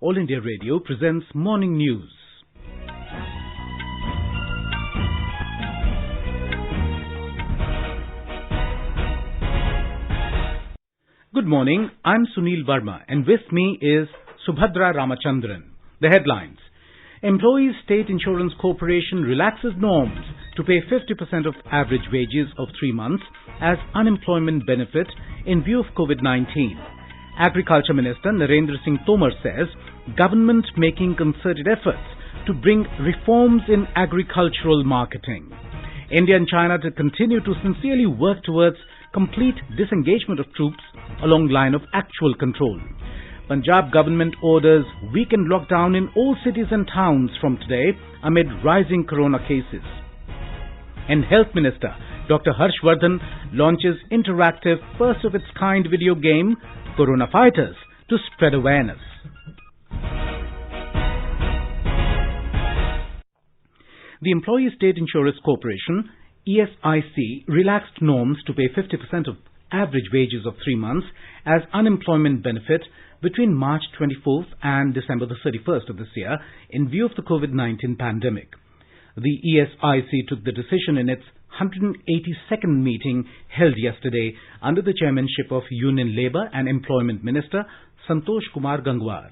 All India Radio presents Morning News. Good morning, I'm Sunil Verma and with me is Subhadra Ramachandran. The headlines. Employees State Insurance Corporation relaxes norms to pay 50% of average wages of 3 months as unemployment benefit in view of COVID-19. Agriculture Minister Narendra Singh Tomar says government making concerted efforts to bring reforms in agricultural marketing. India and China to continue to sincerely work towards complete disengagement of troops along line of actual control. Punjab government orders weekend lockdown in all cities and towns from today amid rising corona cases. And Health Minister Dr. Harshvardhan launches interactive first-of-its-kind video game Corona Fighters to spread awareness. The Employee State Insurance Corporation ESIC relaxed norms to pay 50% of average wages of 3 months as unemployment benefit between March 24th and December the 31st of this year in view of the COVID-19 pandemic. The ESIC took the decision in its 182nd meeting held yesterday under the chairmanship of Union Labour and Employment Minister Santosh Kumar Gangwar.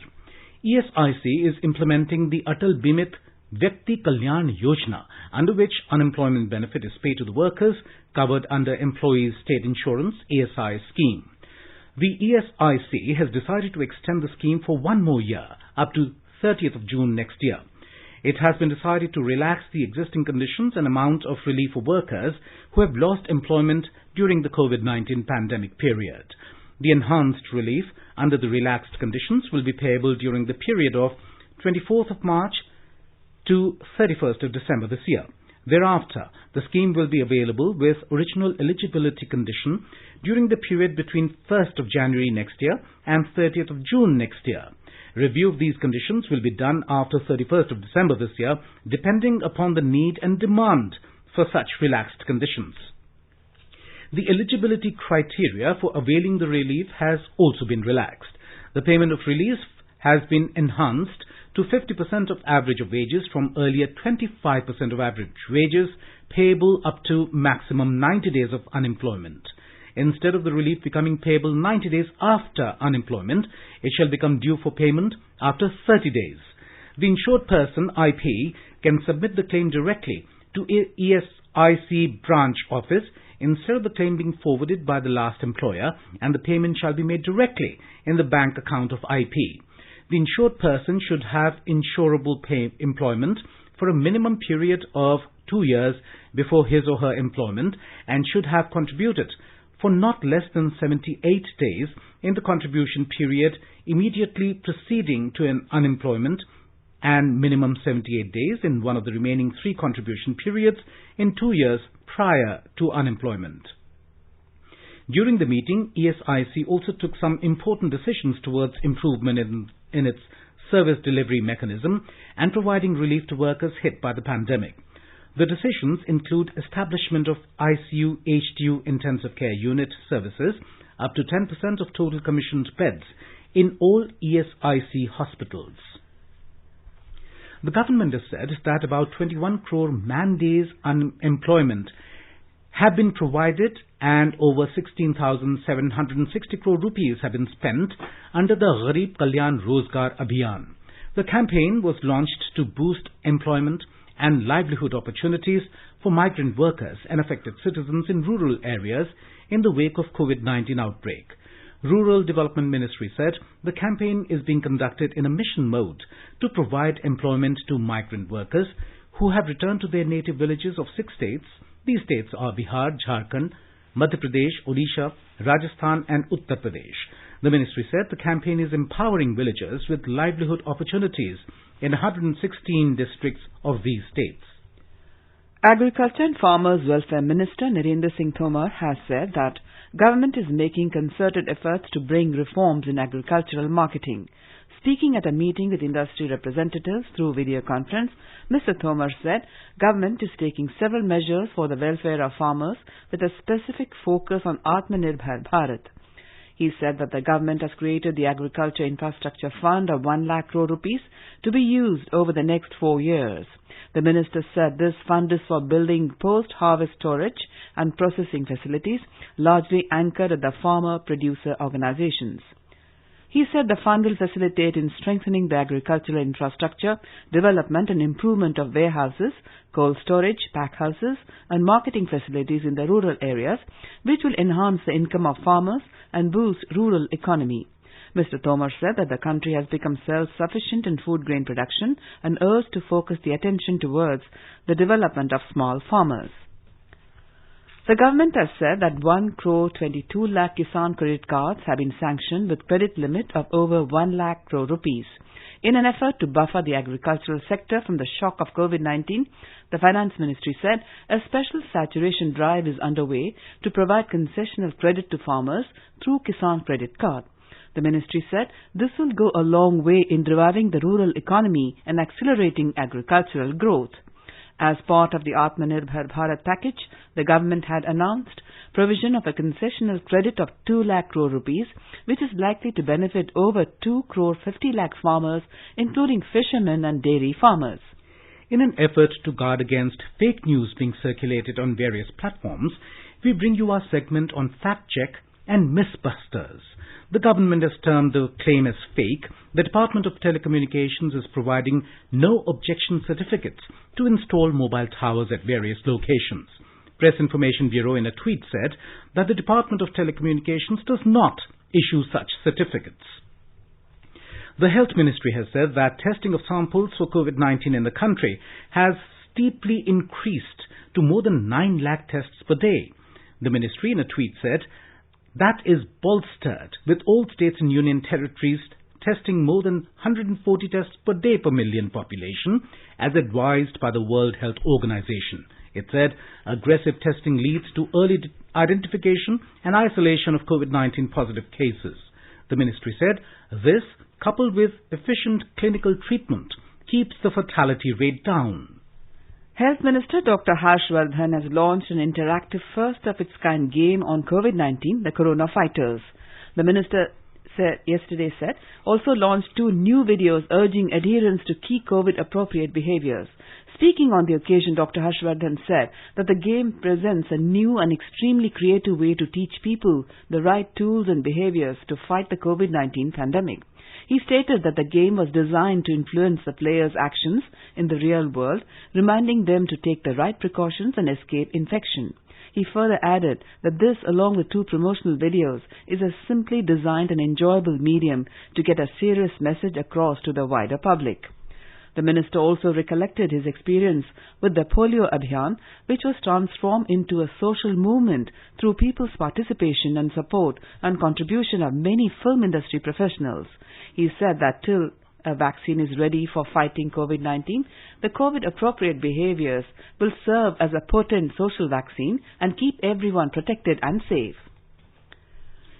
ESIC is implementing the Atal Bimit Vyakti Kalyan Yojana, under which unemployment benefit is paid to the workers covered under Employees State Insurance ASI scheme. The ESIC has decided to extend the scheme for 1 more year, up to 30th of June next year. It has been decided to relax the existing conditions and amount of relief for workers who have lost employment during the COVID-19 pandemic period. The enhanced relief under the relaxed conditions will be payable during the period of 24th of March to 31st of December this year. Thereafter, the scheme will be available with original eligibility condition during the period between 1st of January next year and 30th of June next year. Review of these conditions will be done after 31st of December this year, depending upon the need and demand for such relaxed conditions. The eligibility criteria for availing the relief has also been relaxed. The payment of relief has been enhanced to 50% of average of wages from earlier 25% of average wages payable up to maximum 90 days of unemployment. Instead of the relief becoming payable 90 days after unemployment, it shall become due for payment after 30 days. The insured person, IP, can submit the claim directly to ESIC branch office instead of the claim being forwarded by the last employer, and the payment shall be made directly in the bank account of IP. The insured person should have insurable employment for a minimum period of 2 years before his or her employment and should have contributed for not less than 78 days in the contribution period immediately preceding to an unemployment and minimum 78 days in one of the remaining 3 contribution periods in 2 years prior to unemployment. During the meeting, ESIC also took some important decisions towards improvement in its service delivery mechanism and providing relief to workers hit by the pandemic. The decisions include establishment of ICU, HTU intensive care unit services up to 10% of total commissioned beds in all ESIC hospitals. The government has said that about 21 crore man-days unemployment have been provided and over 16,760 crore rupees have been spent under the Gharib Kalyan Rozgar Abhiyan. The campaign was launched to boost employment and livelihood opportunities for migrant workers and affected citizens in rural areas in the wake of COVID-19 outbreak. Rural Development Ministry said the campaign is being conducted in a mission mode to provide employment to migrant workers who have returned to their native villages of 6 states. These states are Bihar, Jharkhand, Madhya Pradesh, Odisha, Rajasthan and Uttar Pradesh. The ministry said the campaign is empowering villagers with livelihood opportunities in 116 districts of these states. Agriculture and Farmers Welfare Minister Narendra Singh Tomar has said that government is making concerted efforts to bring reforms in agricultural marketing. Speaking at a meeting with industry representatives through video conference, Mr. Tomar said government is taking several measures for the welfare of farmers with a specific focus on Atmanirbhar Bharat. He said that the government has created the Agriculture Infrastructure Fund of 1 lakh crore rupees to be used over the next 4 years. The minister said this fund is for building post-harvest storage and processing facilities, largely anchored at the farmer-producer organizations. He said the fund will facilitate in strengthening the agricultural infrastructure, development and improvement of warehouses, cold storage, pack houses and marketing facilities in the rural areas, which will enhance the income of farmers and boost rural economy. Mr. Tomar said that the country has become self-sufficient in food grain production and urged to focus the attention towards the development of small farmers. The government has said that 1 crore 22 lakh Kisan credit cards have been sanctioned with credit limit of over 1 lakh crore rupees. In an effort to buffer the agricultural sector from the shock of COVID-19, the Finance Ministry said a special saturation drive is underway to provide concessional credit to farmers through Kisan credit card. The ministry said this will go a long way in reviving the rural economy and accelerating agricultural growth. As part of the Atmanirbhar Bharat package, the government had announced provision of a concessional credit of 2 lakh crore rupees, which is likely to benefit over 2 crore 50 lakh farmers, including fishermen and dairy farmers. In an effort to guard against fake news being circulated on various platforms, we bring you our segment on Fact Check and Mythbusters. The government has termed the claim as fake. The Department of Telecommunications is providing no objection certificates to install mobile towers at various locations. Press Information Bureau in a tweet said that the Department of Telecommunications does not issue such certificates. The Health Ministry has said that testing of samples for COVID-19 in the country has steeply increased to more than 9 lakh tests per day. The ministry in a tweet said that is bolstered with all states and union territories testing more than 140 tests per day per million population, as advised by the World Health Organization. It said aggressive testing leads to early identification and isolation of COVID-19 positive cases. The ministry said this, coupled with efficient clinical treatment, keeps the fatality rate down. Health Minister Dr. Harshvardhan has launched an interactive first-of-its-kind game on COVID-19, the Corona Fighters. The minister yesterday also launched 2 new videos urging adherence to key COVID-appropriate behaviors. Speaking on the occasion, Dr. Harshvardhan said that the game presents a new and extremely creative way to teach people the right tools and behaviors to fight the COVID-19 pandemic. He stated that the game was designed to influence the players' actions in the real world, reminding them to take the right precautions and escape infection. He further added that this, along with 2 promotional videos, is a simply designed and enjoyable medium to get a serious message across to the wider public. The minister also recollected his experience with the Polio Abhiyan, which was transformed into a social movement through people's participation and support and contribution of many film industry professionals. He said that till a vaccine is ready for fighting COVID-19, the COVID-appropriate behaviors will serve as a potent social vaccine and keep everyone protected and safe.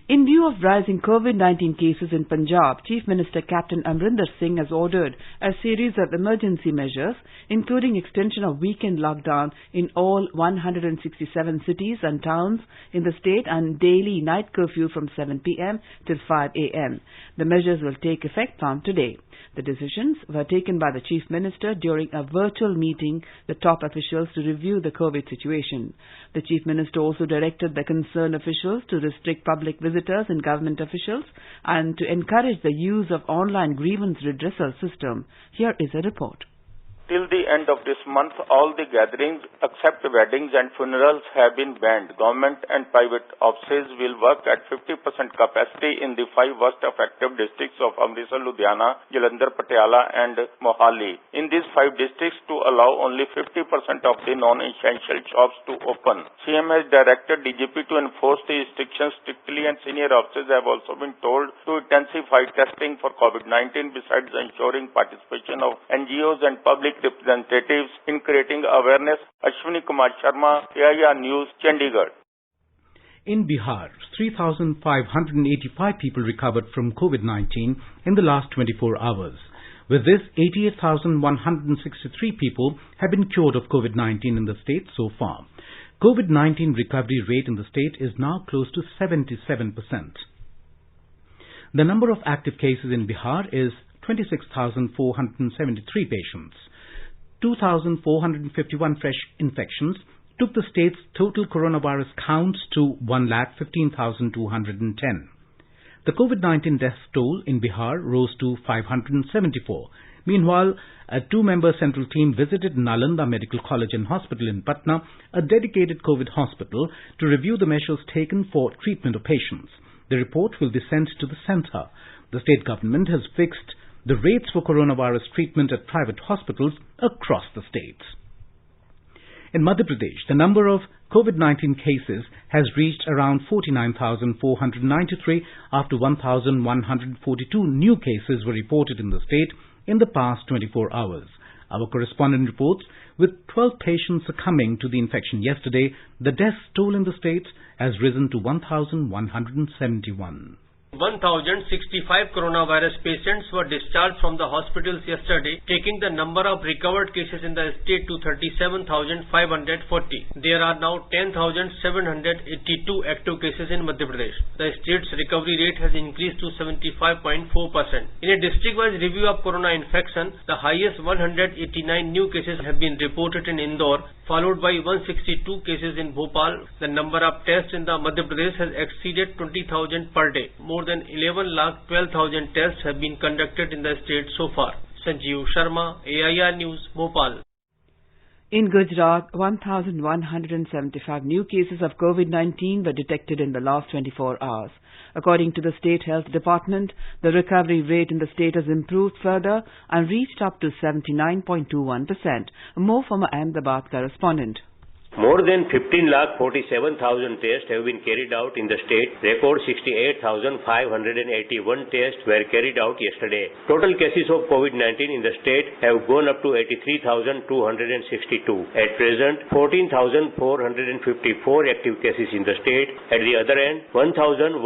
In view of rising COVID-19 cases in Punjab, Chief Minister Captain Amrinder Singh has ordered a series of emergency measures, including extension of weekend lockdown in all 167 cities and towns in the state and daily night curfew from 7 p.m. till 5 a.m. The measures will take effect from today. The decisions were taken by the Chief Minister during a virtual meeting with top officials to review the COVID situation. The Chief Minister also directed the concerned officials to restrict public visitors and government officials and to encourage the use of online grievance redressal system. Here is a report. Till the end of this month, all the gatherings except weddings and funerals have been banned. Government and private offices will work at 50% capacity in the 5 worst affected districts of Amritsar, Ludhiana, Jalandhar, Patiala and Mohali. In these 5 districts to allow only 50% of the non-essential shops to open. CM has directed DGP to enforce the restrictions strictly and senior officers have also been told to intensify testing for COVID-19 besides ensuring participation of NGOs and public representatives in creating awareness. Ashwini Kumar Sharma, AIR News, Chandigarh. In Bihar, 3,585 people recovered from COVID-19 in the last 24 hours. With this, 88,163 people have been cured of COVID-19 in the state so far. COVID-19 recovery rate in the state is now close to 77%. The number of active cases in Bihar is 26,473 patients. 2,451 fresh infections took the state's total coronavirus count to 1,15,210. The COVID-19 death toll in Bihar rose to 574. Meanwhile, a two-member central team visited Nalanda Medical College and Hospital in Patna, a dedicated COVID hospital, to review the measures taken for treatment of patients. The report will be sent to the center. The state government has fixed the rates for coronavirus treatment at private hospitals across the states. In Madhya Pradesh, the number of COVID-19 cases has reached around 49,493 after 1,142 new cases were reported in the state in the past 24 hours. Our correspondent reports, with 12 patients succumbing to the infection yesterday, the death toll in the state has risen to 1,171. 1,065 coronavirus patients were discharged from the hospitals yesterday, taking the number of recovered cases in the state to 37,540. There are now 10,782 active cases in Madhya Pradesh. The state's recovery rate has increased to 75.4%. In a district-wise review of corona infection, the highest 189 new cases have been reported in Indore, followed by 162 cases in Bhopal. The number of tests in the Madhya Pradesh has exceeded 20,000 per day. More than 11,12,000 tests have been conducted in the state so far. Sanjeev Sharma, AIR News, Bhopal. In Gujarat, 1,175 new cases of COVID-19 were detected in the last 24 hours. According to the State Health Department, the recovery rate in the state has improved further and reached up to 79.21%. More from our Ahmedabad correspondent. More than 15,47,000 tests have been carried out in the state. Record 68,581 tests were carried out yesterday. Total cases of COVID-19 in the state have gone up to 83,262. At present, 14,454 active cases in the state. At the other end, 1,123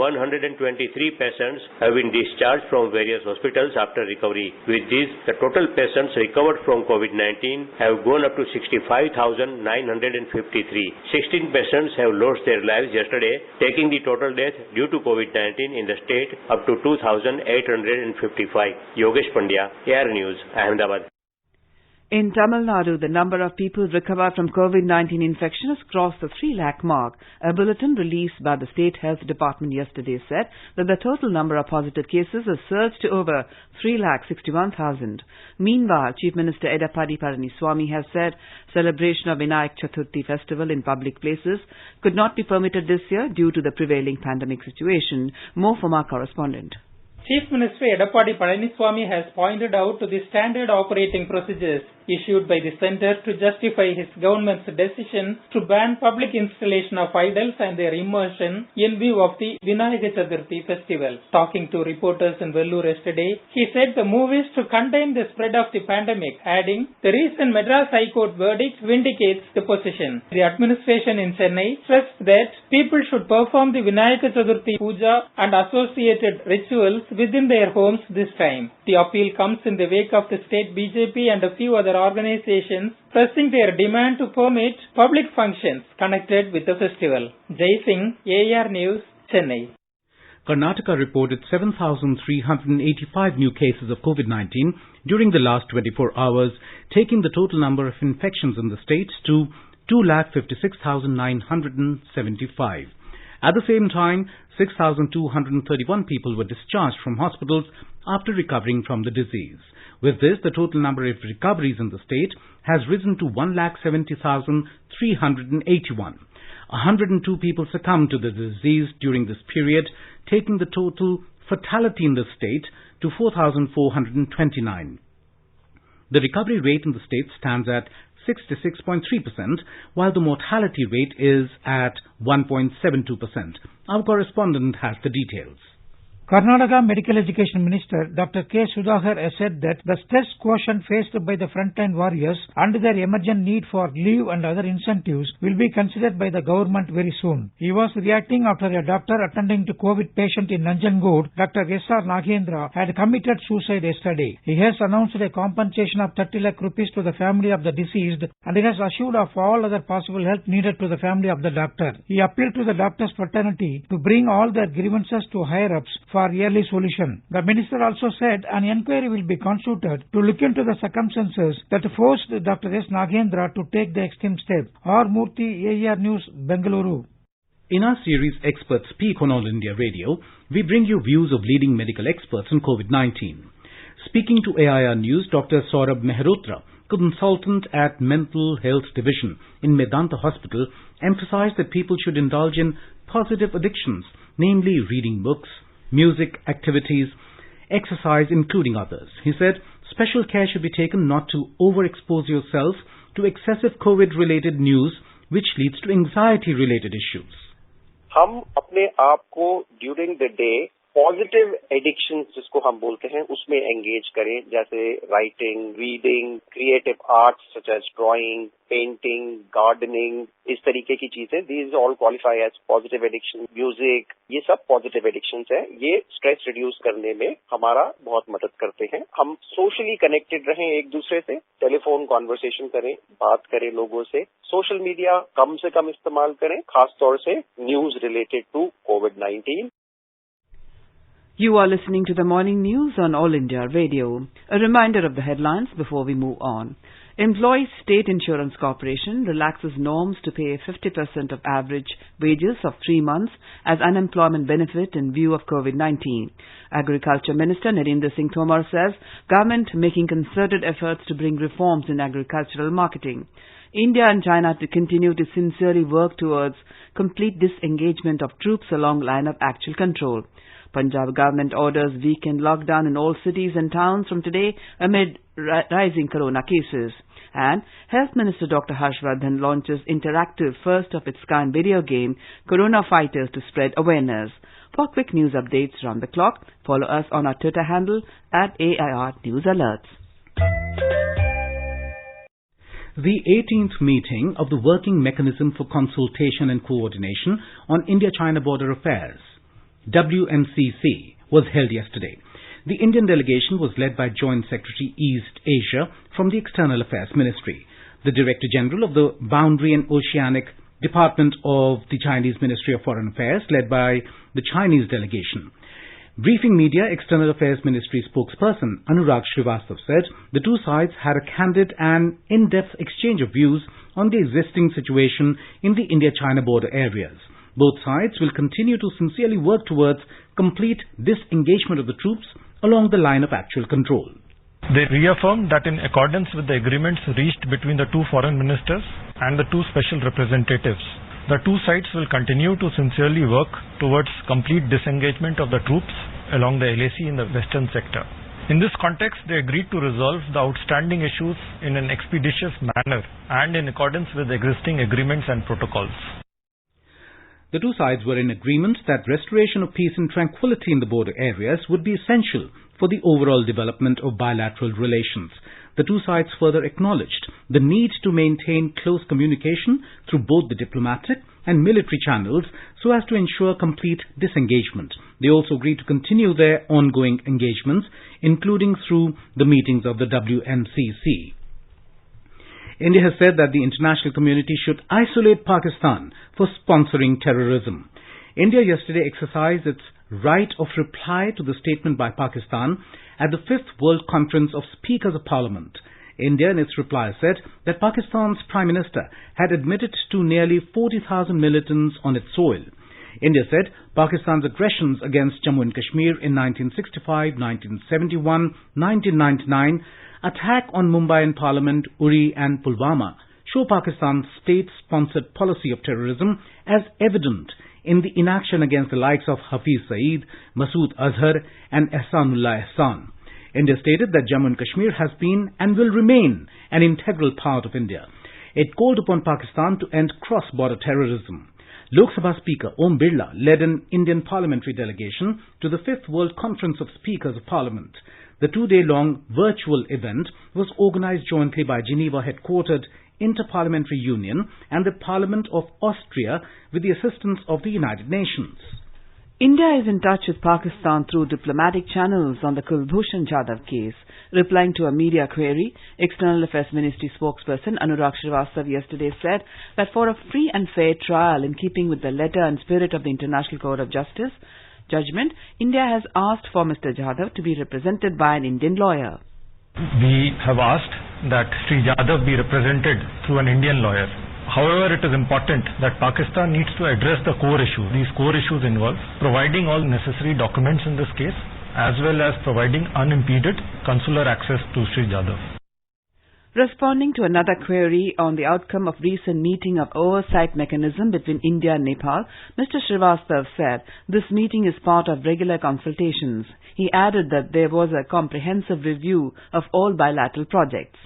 patients have been discharged from various hospitals after recovery. With this, the total patients recovered from COVID-19 have gone up to 65,953. 16 patients have lost their lives yesterday, taking the total death due to COVID-19 in the state up to 2,855. Yogesh Pandya, AIR News, Ahmedabad. In Tamil Nadu, the number of people recovered from COVID-19 infection has crossed the 3 lakh mark. A bulletin released by the State Health Department yesterday said that the total number of positive cases has surged to over 3,61,000. Meanwhile, Chief Minister Edappadi Palaniswamy has said celebration of Vinayak Chaturthi festival in public places could not be permitted this year due to the prevailing pandemic situation. More from our correspondent. Chief Minister Edappadi Palaniswamy has pointed out to the standard operating procedures issued by the centre to justify his government's decision to ban public installation of idols and their immersion in view of the Vinayak Chaturthi festival. Talking to reporters in Vellore yesterday, he said the move is to contain the spread of the pandemic, adding, the recent Madras High Court verdict vindicates the position. The administration in Chennai stressed that people should perform the Vinayak Chaturthi puja and associated rituals within their homes this time. The appeal comes in the wake of the state BJP and a few other organizations pressing their demand to permit public functions connected with the festival. Jai Singh, AIR News, Chennai. Karnataka reported 7,385 new cases of COVID-19 during the last 24 hours, taking the total number of infections in the state to 2,56,975. At the same time, 6,231 people were discharged from hospitals after recovering from the disease. With this, the total number of recoveries in the state has risen to 1,70,381. 102 people succumbed to the disease during this period, taking the total fatality in the state to 4,429. The recovery rate in the state stands at 66.3%, while the mortality rate is at 1.72%. Our correspondent has the details. Karnataka Medical Education Minister Dr. K. Sudhakar has said that the stress quotient faced by the frontline warriors and their emergent need for leave and other incentives will be considered by the government very soon. He was reacting after a doctor attending to COVID patient in Nanjangud, Dr. S.R. Nagendra, had committed suicide yesterday. He has announced a compensation of 30 lakh rupees to the family of the deceased and he has assured of all other possible help needed to the family of the doctor. He appealed to the doctors' fraternity to bring all their grievances to higher-ups for early solution. The minister also said an inquiry will be constituted to look into the circumstances that forced Dr. S. Nagendra to take the extreme step. R. Murthy, AER News, Bengaluru. In our series Experts Speak on All India Radio, we bring you views of leading medical experts on COVID-19. Speaking to AIR News, Dr. Saurabh Mehrotra, consultant at Mental Health Division in Medanta Hospital, emphasized that people should indulge in positive addictions, namely reading books, music, activities, exercise, including others. He said special care should be taken not to overexpose yourself to excessive COVID-related news, which leads to anxiety-related issues. हम अपने आप को during the day positive addiction जिसको हम बोलते हैं उसमें engage करें, जैसे writing, reading, creative arts such as drawing, painting, gardening, इस तरीके की चीजें, these all qualify as positive addiction. Music, ये सब पॉजिटिव एडिक्शंस हैं. ये स्ट्रेस रिड्यूस करने में हमारा बहुत मदद करते हैं. हम सोशली कनेक्टेड रहें एक दूसरे से, टेलीफोन कॉन्वर्सेशन करें, बात करें लोगों से, सोशल मीडिया कम से कम इस्तेमाल करें, खासतौर से न्यूज रिलेटेड टू कोविड-19. You are listening to the morning news on All India Radio. A reminder of the headlines before we move on. Employees State Insurance Corporation relaxes norms to pay 50% of average wages of 3 months as unemployment benefit in view of COVID-19. Agriculture Minister Narendra Singh Tomar says government making concerted efforts to bring reforms in agricultural marketing. India and China to continue to sincerely work towards complete disengagement of troops along line of actual control. Punjab government orders weekend lockdown in all cities and towns from today amid rising corona cases. And Health Minister Dr. Harshvardhan launches interactive first-of-its-kind video game Corona Fighters to spread awareness. For quick news updates round the clock, follow us on our Twitter handle at AIR News Alerts. The 18th meeting of the Working Mechanism for Consultation and Coordination on India-China Border Affairs, WMCC, was held yesterday. The Indian delegation was led by Joint Secretary East Asia from the External Affairs Ministry, the Director General of the Boundary and Oceanic Department of the Chinese Ministry of Foreign Affairs, led by the Chinese delegation. Briefing media, External Affairs Ministry spokesperson Anurag Srivastava said the two sides had a candid and in-depth exchange of views on the existing situation in the India-China border areas. Both sides will continue to sincerely work towards complete disengagement of the troops along the line of actual control. They reaffirmed that in accordance with the agreements reached between the two foreign ministers and the two special representatives, the two sides will continue to sincerely work towards complete disengagement of the troops along the LAC in the western sector. In this context, they agreed to resolve the outstanding issues in an expeditious manner and in accordance with existing agreements and protocols. The two sides were in agreement that restoration of peace and tranquility in the border areas would be essential for the overall development of bilateral relations. The two sides further acknowledged the need to maintain close communication through both the diplomatic and military channels so as to ensure complete disengagement. They also agreed to continue their ongoing engagements, including through the meetings of the WMCC. India has said that the international community should isolate Pakistan for sponsoring terrorism. India yesterday exercised its right of reply to the statement by Pakistan at the 5th World Conference of Speakers of Parliament. India in its reply said that Pakistan's Prime Minister had admitted to nearly 40,000 militants on its soil. India said Pakistan's aggressions against Jammu and Kashmir in 1965, 1971, 1999, attack on Mumbai and Parliament, Uri and Pulwama show Pakistan's state-sponsored policy of terrorism as evident in the inaction against the likes of Hafiz Saeed, Masood Azhar and Ehsanullah Ehsan. India stated that Jammu and Kashmir has been and will remain an integral part of India. It called upon Pakistan to end cross-border terrorism. Lok Sabha Speaker Om Birla led an Indian parliamentary delegation to the 5th World Conference of Speakers of Parliament. The two-day-long virtual event was organized jointly by Geneva-headquartered Inter-Parliamentary Union and the Parliament of Austria with the assistance of the United Nations. India is in touch with Pakistan through diplomatic channels on the Kulbhushan Jadhav case. Replying to a media query, External Affairs Ministry spokesperson Anurag Srivastava yesterday said that for a free and fair trial in keeping with the letter and spirit of the International Court of Justice, judgment, India has asked for Mr. Jadhav to be represented by an Indian lawyer. We have asked that Sri Jadhav be represented through an Indian lawyer. However, it is important that Pakistan needs to address the core issue. These core issues involve providing all necessary documents in this case, as well as providing unimpeded consular access to Sri Jadhav. Responding to another query on the outcome of recent meeting of oversight mechanism between India and Nepal, Mr. Srivastav said this meeting is part of regular consultations. He added that there was a comprehensive review of all bilateral projects.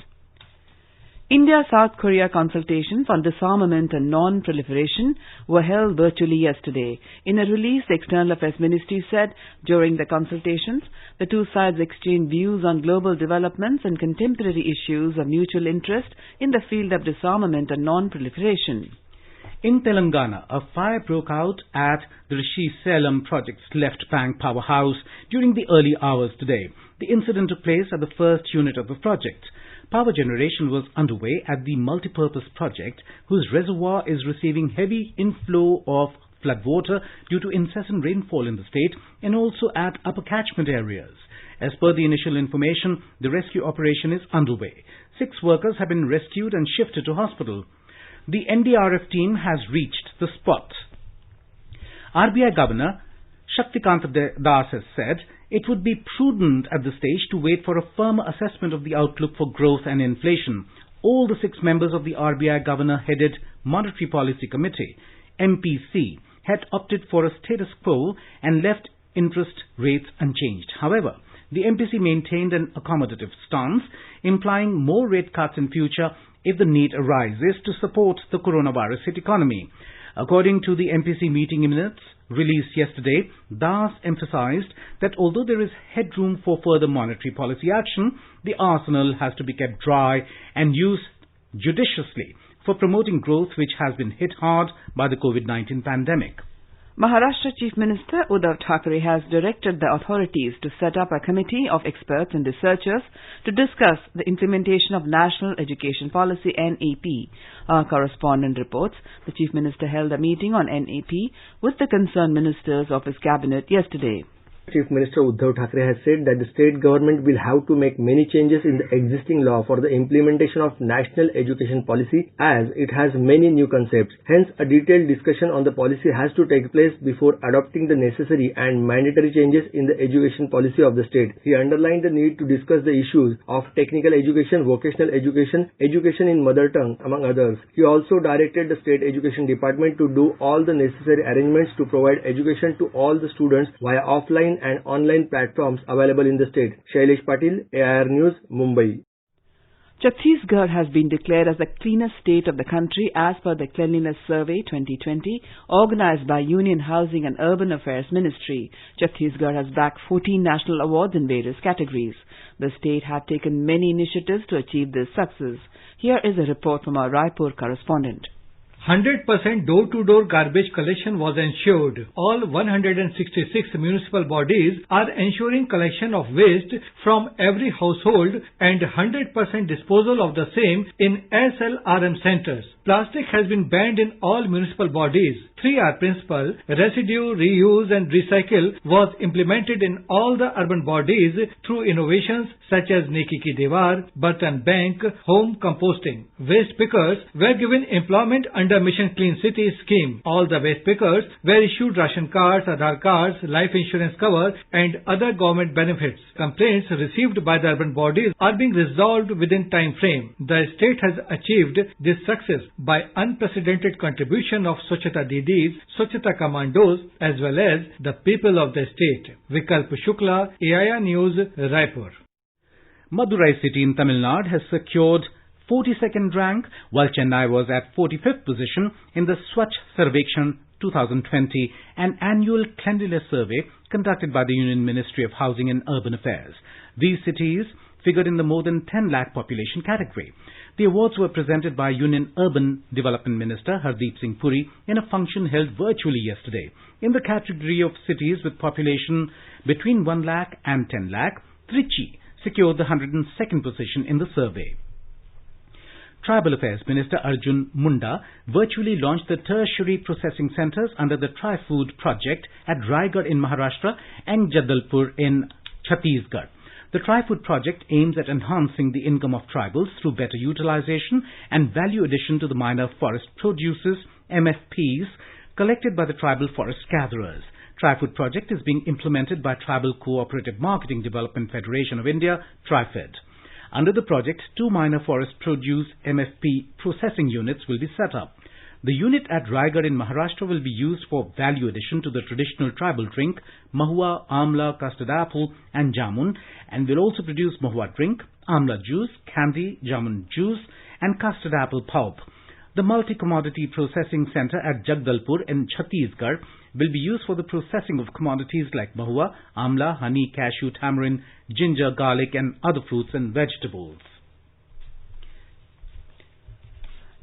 India-South Korea consultations on disarmament and non-proliferation were held virtually yesterday. In a release, the External Affairs Ministry said during the consultations, the two sides exchanged views on global developments and contemporary issues of mutual interest in the field of disarmament and non-proliferation. In Telangana, a fire broke out at the Rishi Salem project's left bank powerhouse during the early hours today. The incident took place at the first unit of the project. Power generation was underway at the multipurpose project, whose reservoir is receiving heavy inflow of floodwater due to incessant rainfall in the state and also at upper catchment areas. As per the initial information, the rescue operation is underway. 6 workers have been rescued and shifted to hospital. The NDRF team has reached the spot. RBI Governor Shaktikant Das has said it would be prudent at this stage to wait for a firmer assessment of the outlook for growth and inflation. All the 6 members of the RBI Governor-headed Monetary Policy Committee, MPC, had opted for a status quo and left interest rates unchanged. However, the MPC maintained an accommodative stance, implying more rate cuts in future if the need arises to support the coronavirus hit economy. According to the MPC meeting minutes released yesterday, Das emphasized that although there is headroom for further monetary policy action, the arsenal has to be kept dry and used judiciously for promoting growth, which has been hit hard by the COVID-19 pandemic. Maharashtra Chief Minister Uddhav Thackeray has directed the authorities to set up a committee of experts and researchers to discuss the implementation of National Education Policy (NEP). Our correspondent reports the Chief Minister held a meeting on NEP with the concerned ministers of his cabinet yesterday. Chief Minister Uddhav Thackeray has said that the state government will have to make many changes in the existing law for the implementation of national education policy, as it has many new concepts. Hence, a detailed discussion on the policy has to take place before adopting the necessary and mandatory changes in the education policy of the state. He underlined the need to discuss the issues of technical education, vocational education, education in mother tongue, among others. He also directed the State Education Department to do all the necessary arrangements to provide education to all the students via offline and online platforms available in the state. Shailesh Patil, AIR News, Mumbai. Chhattisgarh has been declared as the cleanest state of the country as per the Cleanliness Survey 2020 organized by Union Housing and Urban Affairs Ministry. Chhattisgarh has bagged 14 national awards in various categories. The state had taken many initiatives to achieve this success. Here is a report from our Raipur correspondent. 100% door-to-door garbage collection was ensured. All 166 municipal bodies are ensuring collection of waste from every household and 100% disposal of the same in SLRM centers. Plastic has been banned in all municipal bodies. 3R principle, residue, reuse and recycle, was implemented in all the urban bodies through innovations such as Neki Ki Diwar, Bartan Bank, home composting. Waste pickers were given employment under Mission Clean City scheme. All the waste pickers were issued ration cards, Aadhaar cards, life insurance cover and other government benefits. Complaints received by the urban bodies are being resolved within time frame. The state has achieved this success by unprecedented contribution of Swachhata Didis, Swachhata Commandos as well as the people of the state. Vikalp Shukla, AIR News, Raipur. Madurai city in Tamil Nadu has secured 42nd rank, while Chennai was at 45th position in the Swachh Sarvekshan 2020, an annual cleanliness survey conducted by the Union Ministry of Housing and Urban Affairs. These cities figured in the more than 10 lakh population category. The awards were presented by Union Urban Development Minister Hardeep Singh Puri in a function held virtually yesterday. In the category of cities with population between 1 lakh and 10 lakh, Trichy secured the 102nd position in the survey. Tribal Affairs Minister Arjun Munda virtually launched the tertiary processing centres under the Tri-Food project at Raigad in Maharashtra and Jadhav in Chhattisgarh. The Tri-Food project aims at enhancing the income of tribals through better utilization and value addition to the minor forest produces, MFPs, collected by the tribal forest gatherers. Tri-Food project is being implemented by Tribal Cooperative Marketing Development Federation of India, TriFed. Under the project, 2 minor forest produce MFP processing units will be set up. The unit at Raigad in Maharashtra will be used for value addition to the traditional tribal drink, mahua, amla, custard apple and jamun, and will also produce mahua drink, amla juice, candy, jamun juice and custard apple pulp. The multi-commodity processing centre at Jagdalpur in Chhattisgarh will be used for the processing of commodities like mahua, amla, honey, cashew, tamarind, ginger, garlic and other fruits and vegetables.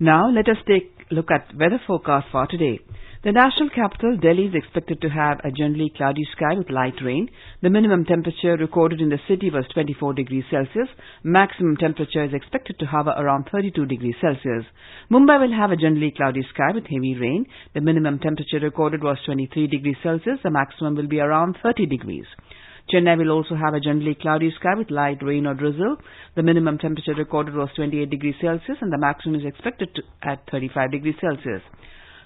Now let us take a look at weather forecast for today. The national capital, Delhi, is expected to have a generally cloudy sky with light rain. The minimum temperature recorded in the city was 24 degrees Celsius. Maximum temperature is expected to hover around 32 degrees Celsius. Mumbai will have a generally cloudy sky with heavy rain. The minimum temperature recorded was 23 degrees Celsius. The maximum will be around 30 degrees. Chennai will also have a generally cloudy sky with light rain or drizzle. The minimum temperature recorded was 28 degrees Celsius and the maximum is expected at 35 degrees Celsius.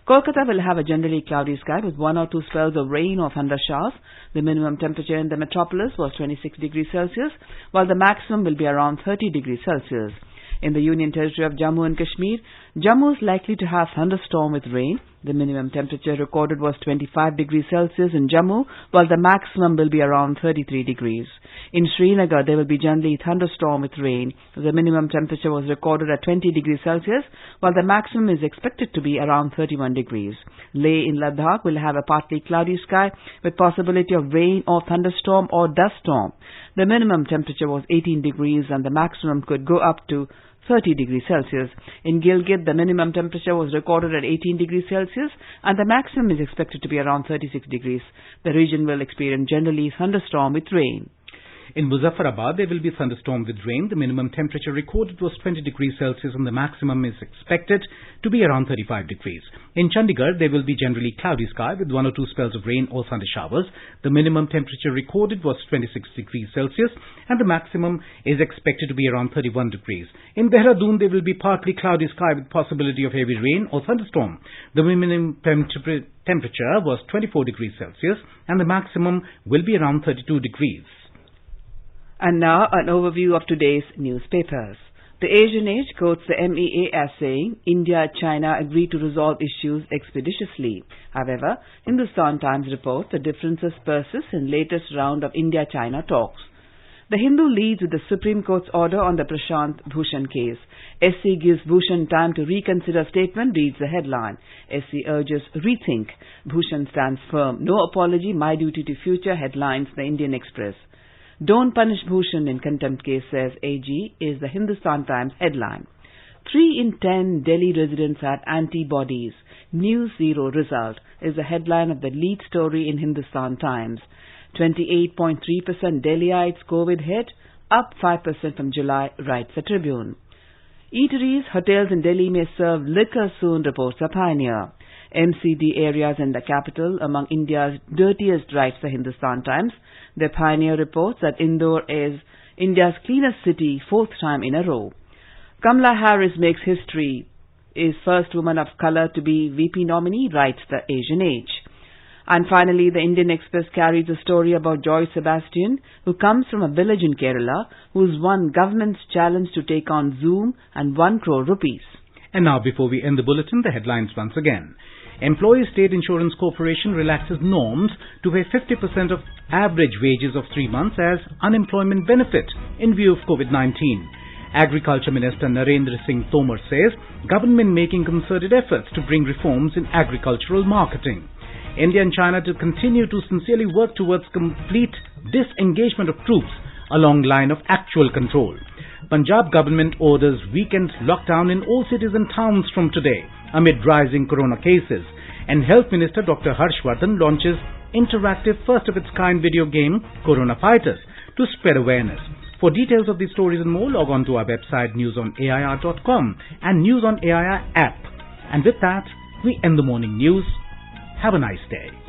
Kolkata will have a generally cloudy sky with 1 or 2 spells of rain or thunder showers. The minimum temperature in the metropolis was 26 degrees Celsius, while the maximum will be around 30 degrees Celsius. In the Union Territory of Jammu and Kashmir, Jammu is likely to have thunderstorm with rain. The minimum temperature recorded was 25 degrees Celsius in Jammu, while the maximum will be around 33 degrees. In Srinagar, there will be generally thunderstorm with rain. The minimum temperature was recorded at 20 degrees Celsius, while the maximum is expected to be around 31 degrees. Leh in Ladakh will have a partly cloudy sky with possibility of rain or thunderstorm or dust storm. The minimum temperature was 18 degrees and the maximum could go up to 30 degrees Celsius. In Gilgit, the minimum temperature was recorded at 18 degrees Celsius and the maximum is expected to be around 36 degrees. The region will experience generally thunderstorm with rain. In Muzaffarabad, there will be thunderstorm with rain. The minimum temperature recorded was 20 degrees Celsius and the maximum is expected to be around 35 degrees. In Chandigarh, there will be generally cloudy sky with 1 or 2 spells of rain or thunder showers. The minimum temperature recorded was 26 degrees Celsius and the maximum is expected to be around 31 degrees. In Dehradun, there will be partly cloudy sky with possibility of heavy rain or thunderstorm. The minimum temperature was 24 degrees Celsius and the maximum will be around 32 degrees. And now an overview of today's newspapers. The Asian Age quotes the MEA as saying, India and China agree to resolve issues expeditiously. However, Hindustan Times reports the differences persist in latest round of India-China talks. The Hindu leads with the Supreme Court's order on the Prashant Bhushan case. SC gives Bhushan time to reconsider statement, reads the headline. SC urges rethink. Bhushan stands firm. No apology, my duty to future, headlines the Indian Express. Don't punish Bhushan in contempt case, says AG, is the Hindustan Times headline. 3 in 10 Delhi residents had antibodies. News zero result is the headline of the lead story in Hindustan Times. 28.3% Delhiites COVID hit, up 5% from July, writes the Tribune. Eateries, hotels in Delhi may serve liquor soon, reports a Pioneer. MCD areas in the capital among India's dirtiest, writes the Hindustan Times. The Pioneer reports that Indore is India's cleanest city 4th time in a row. Kamala Harris makes history, is first woman of color to be VP nominee, writes the Asian Age. And finally, the Indian Express carries a story about Joy Sebastian, who comes from a village in Kerala, who's won government's challenge to take on Zoom and 1 crore rupees. And now, before we end the bulletin, the headlines once again. Employees State Insurance Corporation relaxes norms to pay 50% of average wages of 3 months as unemployment benefit in view of COVID-19. Agriculture Minister Narendra Singh Tomar says government making concerted efforts to bring reforms in agricultural marketing. India and China to continue to sincerely work towards complete disengagement of troops along line of actual control. Punjab government orders weekend lockdown in all cities and towns from today amid rising corona cases. And Health Minister Dr. Harshvardhan launches interactive first-of-its-kind video game Corona Fighters to spread awareness. For details of these stories and more, log on to our website newsonair.com and News on AIR app. And with that, we end the morning news. Have a nice day.